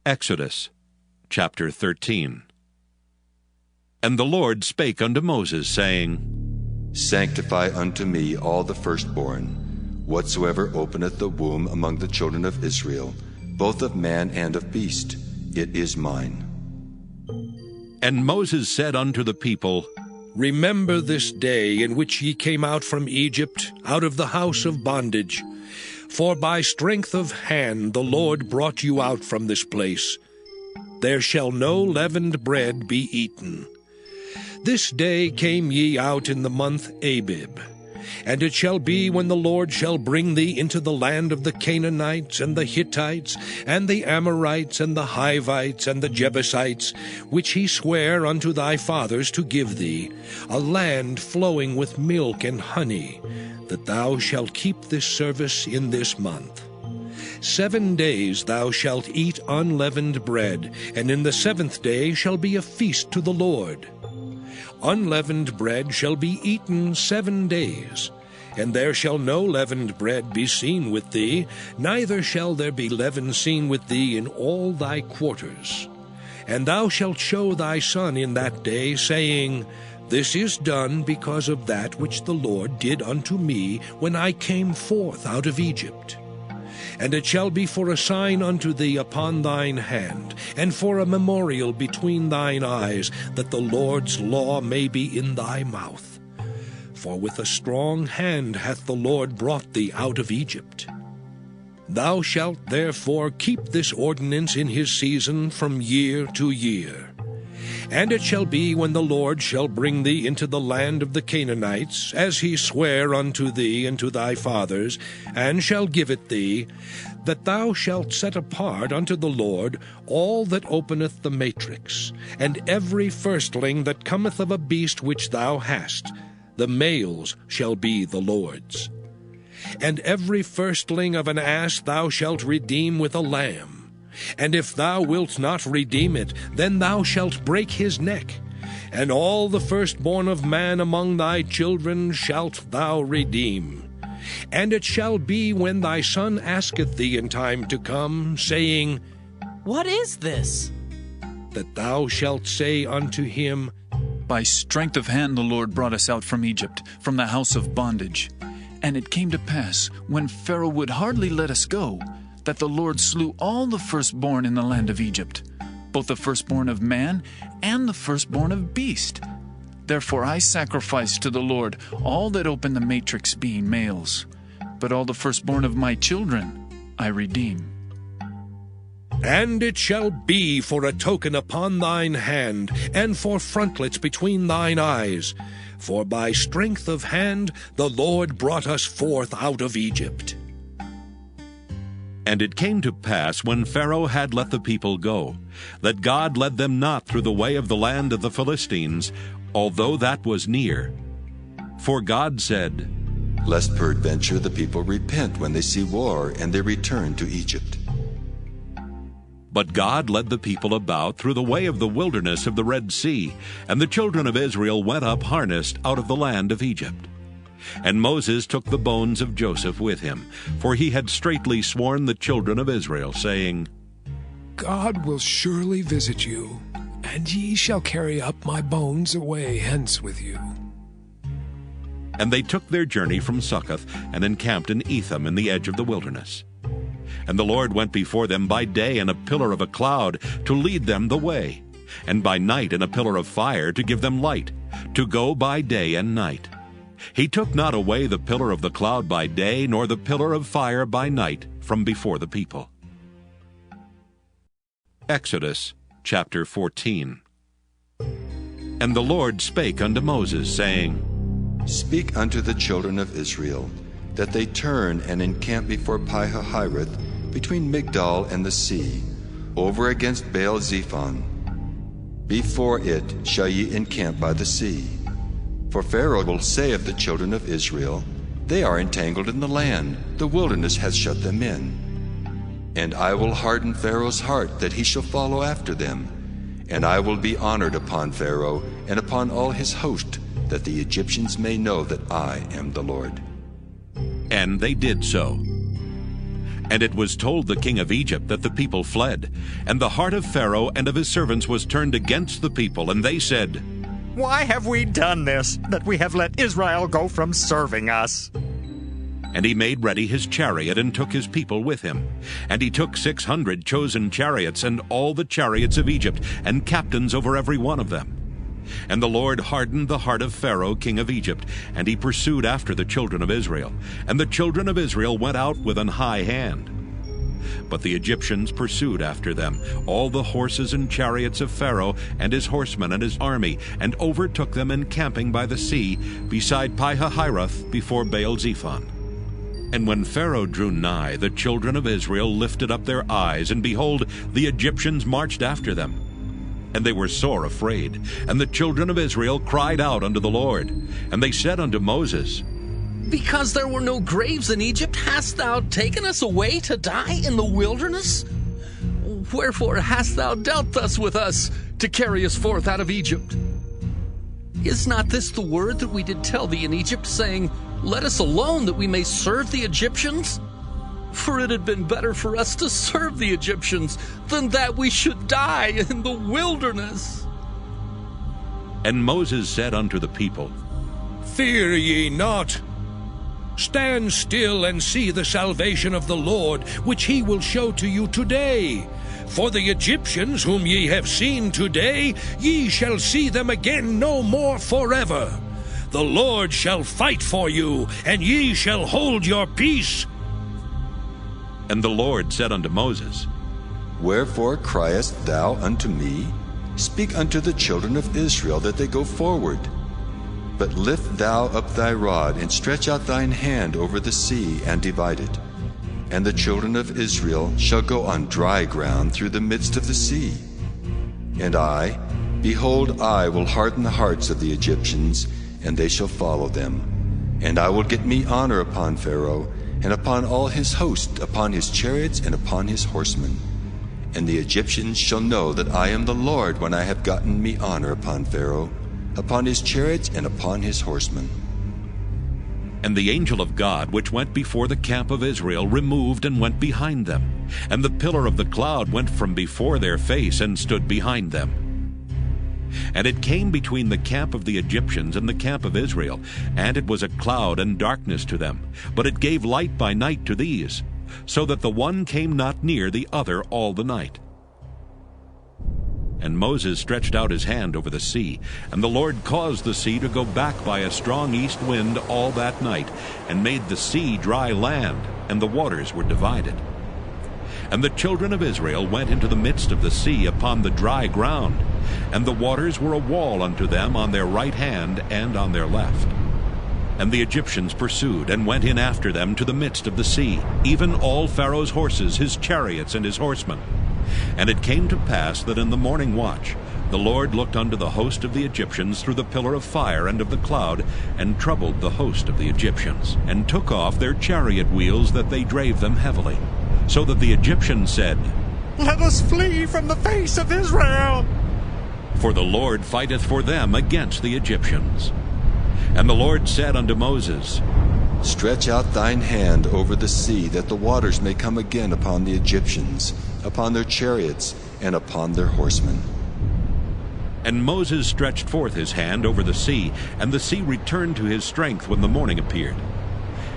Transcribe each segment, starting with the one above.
Exodus chapter 13. And the Lord spake unto Moses, saying, Sanctify unto me all the firstborn, whatsoever openeth the womb among the children of Israel, both of man and of beast, it is mine. And Moses said unto the people, Remember this day in which ye came out from Egypt, out of the house of bondage. For by strength of hand the Lord brought you out from this place. There shall no leavened bread be eaten. This day came ye out in the month Abib. And it shall be, when the Lord shall bring thee into the land of the Canaanites, and the Hittites, and the Amorites, and the Hivites, and the Jebusites, which he sware unto thy fathers to give thee, a land flowing with milk and honey, that thou shalt keep this service in this month. 7 days thou shalt eat unleavened bread, and in the 7th day shall be a feast to the Lord. Unleavened bread shall be eaten 7 days, and there shall no leavened bread be seen with thee, neither shall there be leaven seen with thee in all thy quarters. And thou shalt show thy son in that day, saying, This is done because of that which the Lord did unto me when I came forth out of Egypt. And it shall be for a sign unto thee upon thine hand, and for a memorial between thine eyes, that the Lord's law may be in thy mouth. For with a strong hand hath the Lord brought thee out of Egypt. Thou shalt therefore keep this ordinance in his season from year to year. And it shall be, when the Lord shall bring thee into the land of the Canaanites, as he sware unto thee and to thy fathers, and shall give it thee, that thou shalt set apart unto the Lord all that openeth the matrix, and every firstling that cometh of a beast which thou hast, the males shall be the Lord's. And every firstling of an ass thou shalt redeem with a lamb. And if thou wilt not redeem it, then thou shalt break his neck. And all the firstborn of man among thy children shalt thou redeem. And it shall be, when thy son asketh thee in time to come, saying, What is this? that thou shalt say unto him, By strength of hand the Lord brought us out from Egypt, from the house of bondage. And it came to pass, when Pharaoh would hardly let us go, that the Lord slew all the firstborn in the land of Egypt, both the firstborn of man and the firstborn of beast. Therefore I sacrifice to the Lord all that open the matrix, being males. But all the firstborn of my children I redeem. And it shall be for a token upon thine hand, and for frontlets between thine eyes. For by strength of hand the Lord brought us forth out of Egypt. And it came to pass, when Pharaoh had let the people go, that God led them not through the way of the land of the Philistines, although that was near. For God said, Lest peradventure the people repent when they see war, and they return to Egypt. But God led the people about through the way of the wilderness of the Red Sea, and the children of Israel went up harnessed out of the land of Egypt. And Moses took the bones of Joseph with him, for he had straitly sworn the children of Israel, saying, God will surely visit you, and ye shall carry up my bones away hence with you. And they took their journey from Succoth, and encamped in Etham in the edge of the wilderness. And the Lord went before them by day in a pillar of a cloud, to lead them the way, and by night in a pillar of fire, to give them light, to go by day and night. He took not away the pillar of the cloud by day, nor the pillar of fire by night from before the people. Exodus chapter 14. And the Lord spake unto Moses, saying, Speak unto the children of Israel, that they turn and encamp before Pi-hahiroth, between Migdol and the sea, over against Baal-zephon. Before it shall ye encamp by the sea. For Pharaoh will say of the children of Israel, They are entangled in the land, the wilderness hath shut them in. And I will harden Pharaoh's heart, that he shall follow after them. And I will be honored upon Pharaoh, and upon all his host, that the Egyptians may know that I am the Lord. And they did so. And it was told the king of Egypt that the people fled, and the heart of Pharaoh and of his servants was turned against the people, and they said, "Why have we done this, that we have let Israel go from serving us?" And he made ready his chariot and took his people with him. And he took 600 chosen chariots and all the chariots of Egypt, and captains over every one of them. And the Lord hardened the heart of Pharaoh king of Egypt, and he pursued after the children of Israel. And the children of Israel went out with an high hand. But the Egyptians pursued after them, all the horses and chariots of Pharaoh, and his horsemen and his army, and overtook them encamping by the sea, beside Pi-hahiroth, before Baal-zephon. And when Pharaoh drew nigh, the children of Israel lifted up their eyes, and behold, the Egyptians marched after them. And they were sore afraid. And the children of Israel cried out unto the Lord. And they said unto Moses, Because there were no graves in Egypt, hast thou taken us away to die in the wilderness? Wherefore hast thou dealt thus with us, to carry us forth out of Egypt? Is not this the word that we did tell thee in Egypt, saying, Let us alone, that we may serve the Egyptians? For it had been better for us to serve the Egyptians than that we should die in the wilderness. And Moses said unto the people, Fear ye not. Stand still and see the salvation of the Lord, which he will show to you today. For the Egyptians whom ye have seen today, ye shall see them again no more forever. The Lord shall fight for you, and ye shall hold your peace. And the Lord said unto Moses, Wherefore criest thou unto me? Speak unto the children of Israel that they go forward. But lift thou up thy rod, and stretch out thine hand over the sea, and divide it. And the children of Israel shall go on dry ground through the midst of the sea. And I, behold, I will harden the hearts of the Egyptians, and they shall follow them. And I will get me honor upon Pharaoh, and upon all his host, upon his chariots, and upon his horsemen. And the Egyptians shall know that I am the Lord, when I have gotten me honor upon Pharaoh, upon his chariots, and upon his horsemen. And the angel of God, which went before the camp of Israel, removed and went behind them. And the pillar of the cloud went from before their face, and stood behind them. And it came between the camp of the Egyptians and the camp of Israel, and it was a cloud and darkness to them, but it gave light by night to these, so that the one came not near the other all the night. And Moses stretched out his hand over the sea, and the Lord caused the sea to go back by a strong east wind all that night, and made the sea dry land, and the waters were divided. And the children of Israel went into the midst of the sea upon the dry ground, and the waters were a wall unto them on their right hand and on their left. And the Egyptians pursued, and went in after them to the midst of the sea, even all Pharaoh's horses, his chariots, and his horsemen. And it came to pass that in the morning watch the Lord looked unto the host of the Egyptians through the pillar of fire and of the cloud, and troubled the host of the Egyptians, and took off their chariot wheels, that they drave them heavily. So that the Egyptians said, Let us flee from the face of Israel. For the Lord fighteth for them against the Egyptians. And the Lord said unto Moses, Stretch out thine hand over the sea, that the waters may come again upon the Egyptians, upon their chariots, and upon their horsemen. And Moses stretched forth his hand over the sea, and the sea returned to his strength when the morning appeared.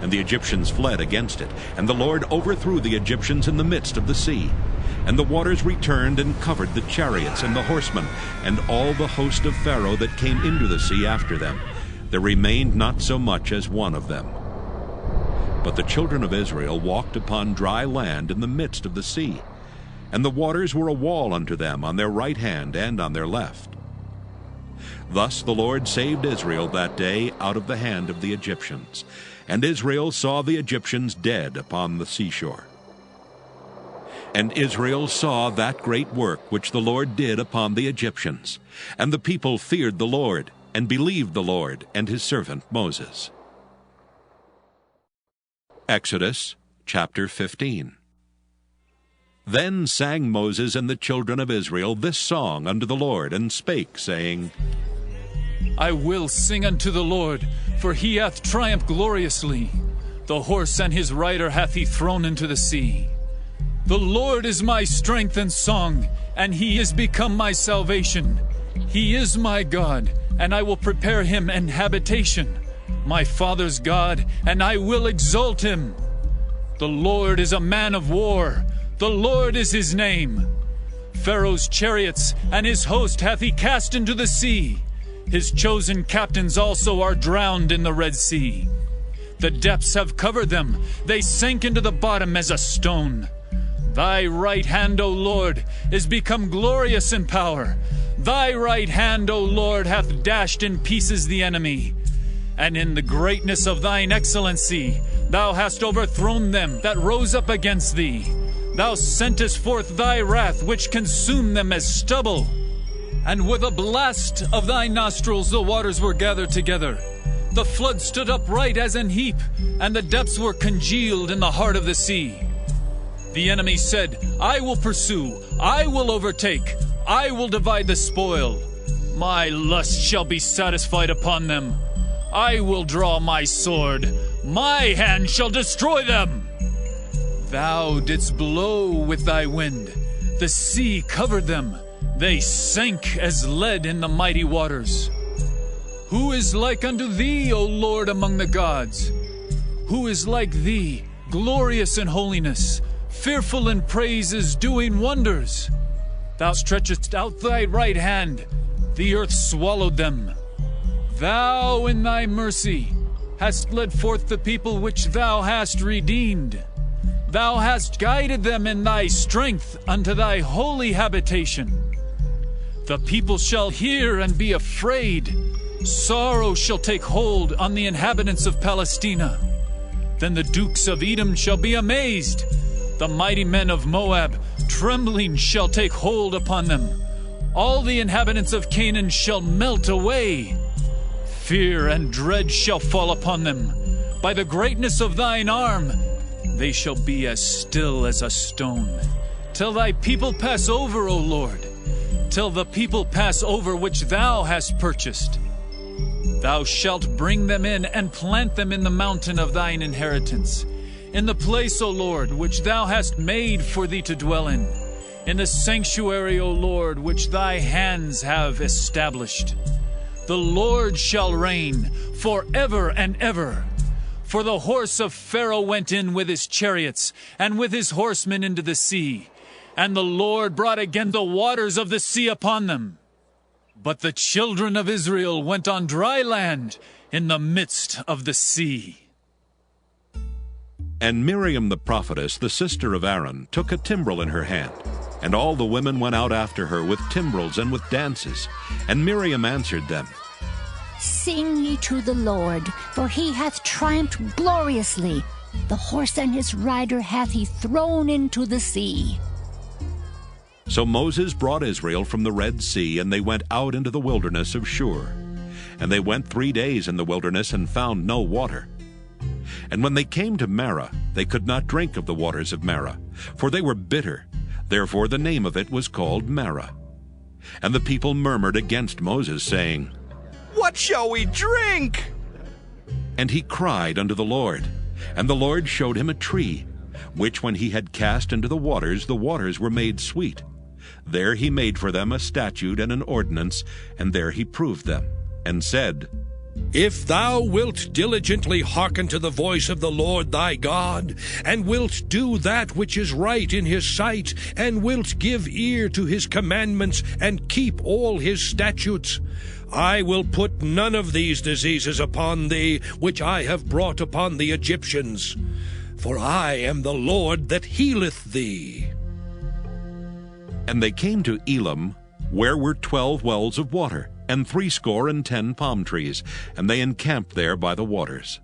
And the Egyptians fled against it, and the Lord overthrew the Egyptians in the midst of the sea. And the waters returned and covered the chariots and the horsemen, and all the host of Pharaoh that came into the sea after them. There remained not so much as one of them. But the children of Israel walked upon dry land in the midst of the sea, and the waters were a wall unto them on their right hand and on their left. Thus the Lord saved Israel that day out of the hand of the Egyptians. And Israel saw the Egyptians dead upon the seashore. And Israel saw that great work which the Lord did upon the Egyptians. And the people feared the Lord, and believed the Lord and his servant Moses. Exodus chapter 15. Then sang Moses and the children of Israel this song unto the Lord, and spake, saying, I will sing unto the Lord, for he hath triumphed gloriously. The horse and his rider hath he thrown into the sea. The Lord is my strength and song, and he is become my salvation. He is my God, and I will prepare him an habitation. My father's God, and I will exalt him. The Lord is a man of war. The Lord is his name. Pharaoh's chariots and his host hath he cast into the sea. His chosen captains also are drowned in the Red Sea. The depths have covered them. They sank into the bottom as a stone. Thy right hand, O Lord, is become glorious in power. Thy right hand, O Lord, hath dashed in pieces the enemy. And in the greatness of thine excellency, thou hast overthrown them that rose up against thee. Thou sentest forth thy wrath, which consumed them as stubble. And with a blast of thy nostrils the waters were gathered together. The flood stood upright as an heap, and the depths were congealed in the heart of the sea. The enemy said, I will pursue, I will overtake, I will divide the spoil. My lust shall be satisfied upon them. I will draw my sword, my hand shall destroy them. Thou didst blow with thy wind, the sea covered them, they sank as lead in the mighty waters. Who is like unto thee, O Lord, among the gods? Who is like thee, glorious in holiness, fearful in praises, doing wonders? Thou stretchest out thy right hand, the earth swallowed them. Thou in thy mercy hast led forth the people which thou hast redeemed. Thou hast guided them in thy strength unto thy holy habitation. The people shall hear and be afraid. Sorrow shall take hold on the inhabitants of Palestina. Then the dukes of Edom shall be amazed. The mighty men of Moab, trembling, shall take hold upon them. All the inhabitants of Canaan shall melt away. Fear and dread shall fall upon them. By the greatness of thine arm, they shall be as still as a stone. Till thy people pass over, O Lord. Till the people pass over which thou hast purchased. Thou shalt bring them in and plant them in the mountain of thine inheritance, in the place, O Lord, which thou hast made for thee to dwell in the sanctuary, O Lord, which thy hands have established. The Lord shall reign forever and ever. For the horse of Pharaoh went in with his chariots and with his horsemen into the sea, and the Lord brought again the waters of the sea upon them. But the children of Israel went on dry land in the midst of the sea. And Miriam the prophetess, the sister of Aaron, took a timbrel in her hand. And all the women went out after her with timbrels and with dances. And Miriam answered them, Sing ye to the Lord, for he hath triumphed gloriously. The horse and his rider hath he thrown into the sea. So Moses brought Israel from the Red Sea, and they went out into the wilderness of Shur. And they went 3 days in the wilderness and found no water. And when they came to Marah, they could not drink of the waters of Marah, for they were bitter. Therefore the name of it was called Marah. And the people murmured against Moses, saying, What shall we drink? And he cried unto the Lord. And the Lord showed him a tree, which when he had cast into the waters were made sweet. There he made for them a statute and an ordinance, and there he proved them, and said, If thou wilt diligently hearken to the voice of the Lord thy God, and wilt do that which is right in his sight, and wilt give ear to his commandments, and keep all his statutes, I will put none of these diseases upon thee, which I have brought upon the Egyptians. For I am the Lord that healeth thee. And they came to Elim, where were 12 wells of water, and 70 palm trees, and they encamped there by the waters.